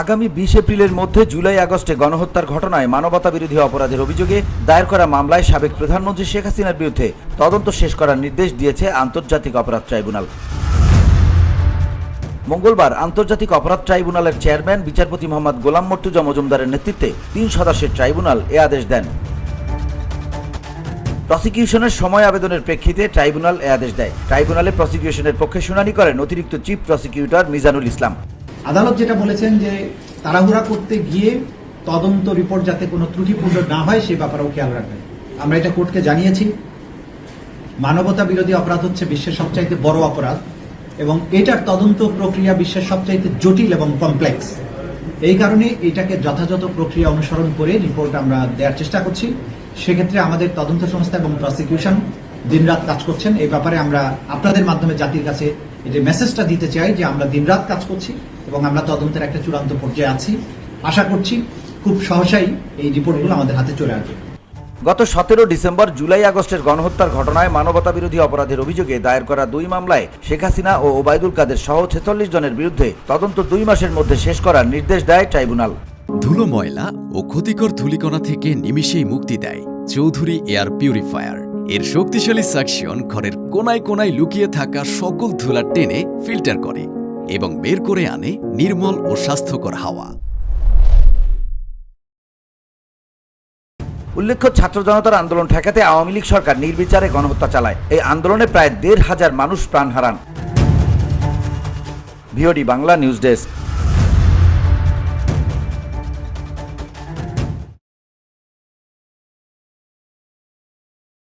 আগামী 20 এপ্রিলের মধ্যে জুলাই আগস্টে গণহত্যার ঘটনায় মানবতা বিরোধী অপরাধের অভিযোগে দায়ের করা মামলায় সাবেক প্রধানমন্ত্রী শেখ হাসিনার বিরুদ্ধে তদন্ত শেষ করার নির্দেশ দিয়েছে আন্তর্জাতিক অপরাধ ট্রাইব্যুনাল। মঙ্গলবার আন্তর্জাতিক অপরাধ ট্রাইব্যুনালের চেয়ারম্যান বিচারপতি মোহাম্মদ গোলাম মর্তুজা মজুমদারের নেতৃত্বে 3 সদস্যের ট্রাইব্যুনাল এ আদেশ দেন। প্রসিকিউশনের সময় আবেদনের প্রেক্ষিতে ট্রাইব্যুনাল এ আদেশ দেয়। ট্রাইব্যুনালে প্রসিকিউশনের পক্ষে শুনানি করেন অতিরিক্ত চিফ প্রসিকিউটর মিজানুল ইসলাম। আদালত যেটা বলেছেন যে তাড়াহুড়া করতে গিয়ে তদন্ত রিপোর্ট যাতে কোনো ত্রুটিপূর্ণ না হয় সেই ব্যাপারেও খেয়াল রাখবেন। আমরা এটা কোর্টকে জানিয়েছি। মানবতা বিরোধী অপরাধ হচ্ছে বিশ্বের সবচাইতে বড় অপরাধ এবং এটার তদন্ত প্রক্রিয়া বিশ্বের সবচাইতে জটিল এবং কমপ্লেক্স। এই কারণে এটাকে যথাযথ প্রক্রিয়া অনুসরণ করে রিপোর্ট আমরা দেওয়ার চেষ্টা করছি। সেক্ষেত্রে আমাদের তদন্ত সংস্থা এবং প্রসিকিউশন দিনরাত কাজ করছেন। এই ব্যাপারে আমরা আপনাদের মাধ্যমে জাতির কাছে এই যে মেসেজটা দিতে চাই যে আমরা দিনরাত কাজ করছি এবং আমরা তদন্তের একটা চূড়ান্ত পর্যায়ে আছি। আশা করছি খুব সহসাই এই রিপোর্টগুলো আমাদের হাতে চলে আসবে। গত 17 ডিসেম্বর জুলাই আগস্টের গণহত্যার ঘটনায় মানবতা বিরোধী অপরাধের অভিযোগে দায়ের করা 2 মামলায় শেখ হাসিনা ও ওবায়দুল কাদের সহ 46 জনের বিরুদ্ধে তদন্ত 2 মাসের মধ্যে শেষ করার নির্দেশ দেয় ট্রাইব্যুনাল। ধুলো, ময়লা ও ক্ষতিকর ধূলিকণা থেকে নিমিষেই মুক্তি দেয় চৌধুরী এয়ার পিউরিফায়ার। এর শক্তিশালী সাকশন ঘরের কোনায় কোনায় লুকিয়ে থাকা সকল ধুলা টেনে ফিল্টার করে এবং বের করে আনে নির্মল ও স্বাস্থ্যকর হাওয়া। উল্লেখ্য, ছাত্র জনতার আন্দোলন ঠেকাতে আওয়ামী লীগ সরকার নির্বিচারে গণহত্যা চালায়। এই আন্দোলনে প্রায় 1,500 মানুষ প্রাণ হারান। VOD Bangla news desk.